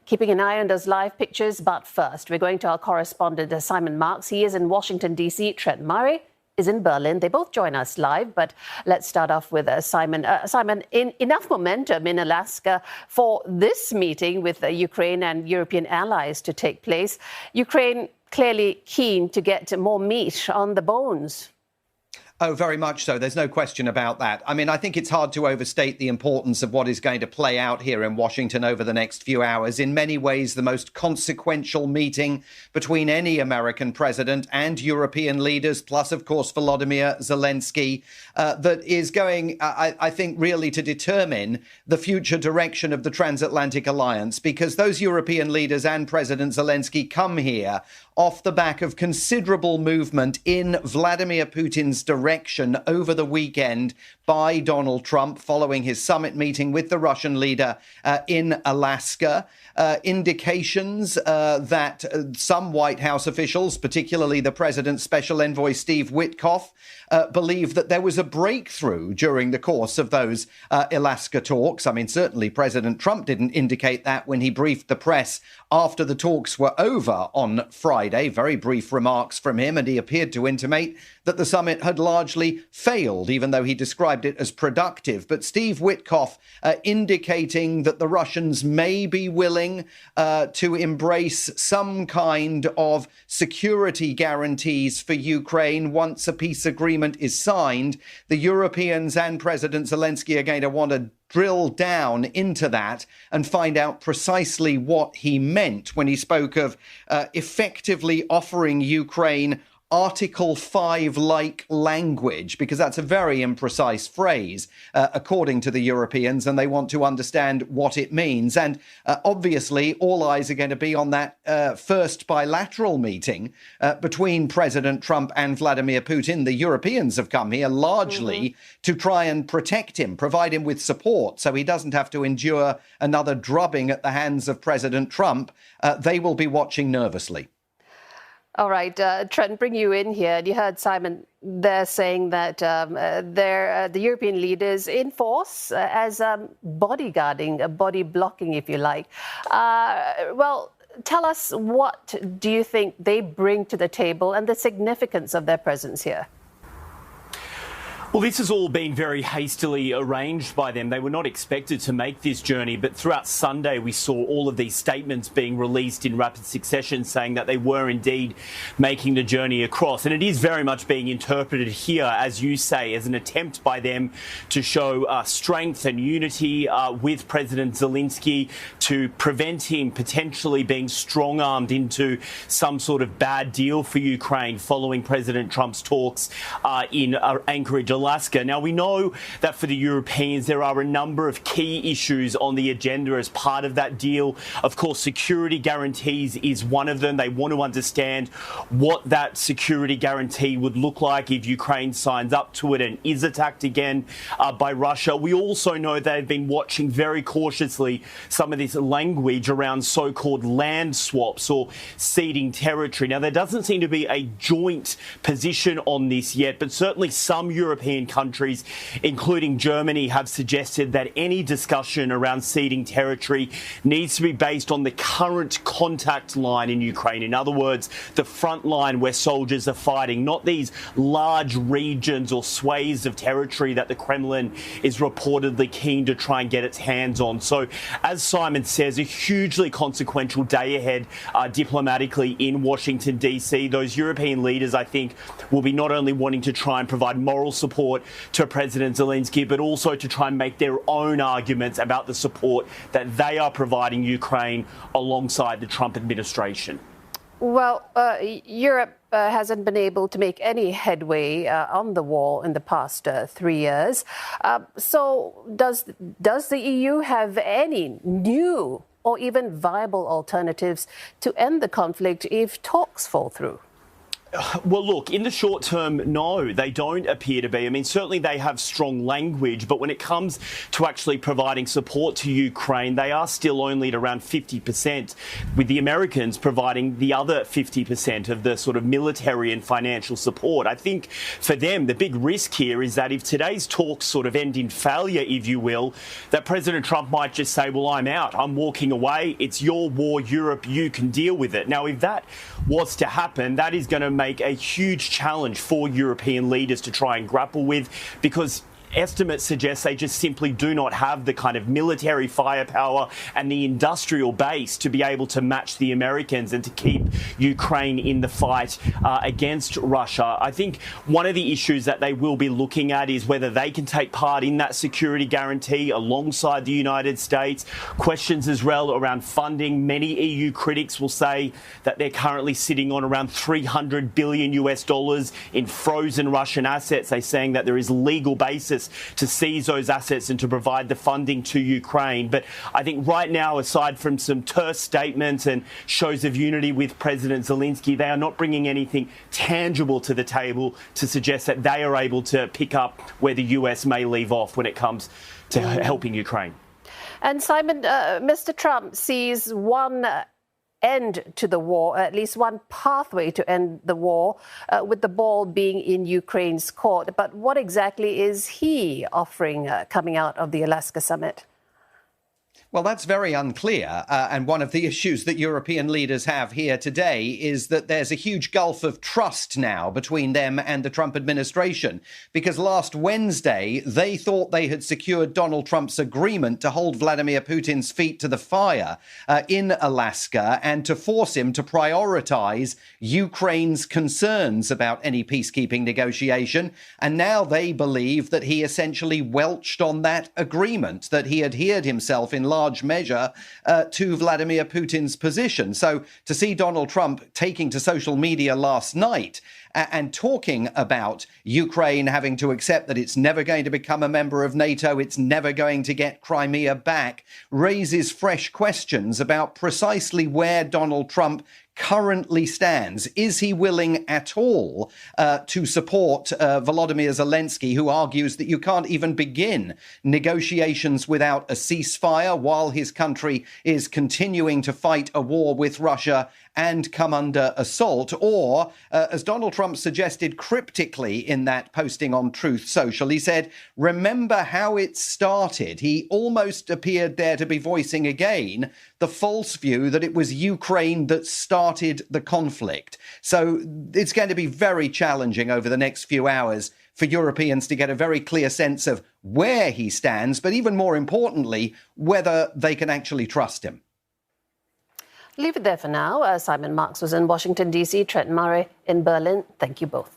keeping an eye on those live pictures. But first, we're going to our correspondent, Simon Marks. He is in Washington, D.C. Trent is in Berlin. They both join us live, but let's start off with Simon. Simon, enough momentum in Alaska for this meeting with Ukraine and European allies to take place. Ukraine clearly keen to get more meat on the bones. Oh, very much so. There's no question about that. I mean, I think it's hard to overstate the importance of what is going to play out here in Washington over the next few hours. In many ways, the most consequential meeting between any American president and European leaders, plus, of course, Volodymyr Zelensky, that is going, I think, really to determine the future direction of the Transatlantic alliance, because those European leaders and President Zelensky come here off the back of considerable movement in Vladimir Putin's direction over the weekend by Donald Trump following his summit meeting with the Russian leader in Alaska. Indications that some White House officials, particularly the president's special envoy Steve Witkoff, believe that there was a breakthrough during the course of those Alaska talks. I mean, certainly President Trump didn't indicate that when he briefed the press after the talks were over on Friday. Very brief remarks from him, and he appeared to intimate that the summit had largely failed, even though he described it as productive. But Steve Witkoff indicating that the Russians may be willing to embrace some kind of security guarantees for Ukraine once a peace agreement is signed. The Europeans and President Zelensky are going to want to drill down into that and find out precisely what he meant when he spoke of effectively offering Ukraine Article 5-like language, because that's a very imprecise phrase, according to the Europeans, and they want to understand what it means. And obviously, all eyes are going to be on that first bilateral meeting between President Trump and Vladimir Putin. The Europeans have come here largely to try and protect him, provide him with support, so he doesn't have to endure another drubbing at the hands of President Trump. They will be watching nervously. All right, Trent, bring you in here. You heard Simon there saying that the European leaders in force as bodyguarding, body blocking, if you like. Well, tell us, what do you think they bring to the table and the significance of their presence here? Well, this has all been very hastily arranged by them. They were not expected to make this journey, but throughout Sunday we saw all of these statements being released in rapid succession saying that they were indeed making the journey across. And it is very much being interpreted here, as you say, as an attempt by them to show strength and unity with President Zelensky, to prevent him potentially being strong-armed into some sort of bad deal for Ukraine following President Trump's talks in Anchorage, Alaska. Now, we know that for the Europeans, there are a number of key issues on the agenda as part of that deal. Of course, security guarantees is one of them. They want to understand what that security guarantee would look like if Ukraine signs up to it and is attacked again by Russia. We also know they've been watching very cautiously some of this language around so-called land swaps or ceding territory. Now, there doesn't seem to be a joint position on this yet, but certainly some European countries, including Germany, have suggested that any discussion around ceding territory needs to be based on the current contact line in Ukraine. In other words, the front line where soldiers are fighting, not these large regions or swathes of territory that the Kremlin is reportedly keen to try and get its hands on. So, as Simon says, a hugely consequential day ahead diplomatically in Washington, D.C. Those European leaders, I think, will be not only wanting to try and provide moral support to President Zelensky, but also to try and make their own arguments about the support that they are providing Ukraine alongside the Trump administration. Well, Europe hasn't been able to make any headway on the war in the past 3 years. So does the EU have any new or even viable alternatives to end the conflict if talks fall through? Well, look, in the short term, no, they don't appear to be. I mean, certainly they have strong language, but when it comes to actually providing support to Ukraine, they are still only at around 50%, with the Americans providing the other 50% of the sort of military and financial support. I think for them, the big risk here is that if today's talks sort of end in failure, if you will, that President Trump might just say, well, I'm out, I'm walking away, it's your war, Europe, you can deal with it. Now, if that was to happen, that is going to make a huge challenge for European leaders to try and grapple with, because estimates suggest they just simply do not have the kind of military firepower and the industrial base to be able to match the Americans and to keep Ukraine in the fight against Russia. I think one of the issues that they will be looking at is whether they can take part in that security guarantee alongside the United States. Questions as well around funding. Many EU critics will say that they're currently sitting on around $300 billion in frozen Russian assets. They're saying that there is legal basis to seize those assets and to provide the funding to Ukraine. But I think right now, aside from some terse statements and shows of unity with President Zelensky, they are not bringing anything tangible to the table to suggest that they are able to pick up where the US may leave off when it comes to helping Ukraine. And Simon, Mr. Trump sees one end to the war, at least one pathway to end the war, with the ball being in Ukraine's court. But what exactly is he offering coming out of the Alaska summit? Well, that's very unclear. And one of the issues that European leaders have here today is that there's a huge gulf of trust now between them and the Trump administration, because last Wednesday, they thought they had secured Donald Trump's agreement to hold Vladimir Putin's feet to the fire in Alaska and to force him to prioritize Ukraine's concerns about any peacekeeping negotiation. And now they believe that he essentially welched on that agreement, that he adhered himself in large measure to Vladimir Putin's position. So to see Donald Trump taking to social media last night and talking about Ukraine having to accept that it's never going to become a member of NATO, it's never going to get Crimea back, raises fresh questions about precisely where Donald Trump currently stands. Is he willing at all to support Volodymyr Zelensky, who argues that you can't even begin negotiations without a ceasefire while his country is continuing to fight a war with Russia and come under assault? Or, as Donald Trump suggested cryptically in that posting on Truth Social, he said, remember how it started. He almost appeared there to be voicing again the false view that it was Ukraine that started the conflict. So it's going to be very challenging over the next few hours for Europeans to get a very clear sense of where he stands, but even more importantly, whether they can actually trust him. Leave it there for now. Simon Marks was in Washington, D.C., Trent Murray in Berlin. Thank you both.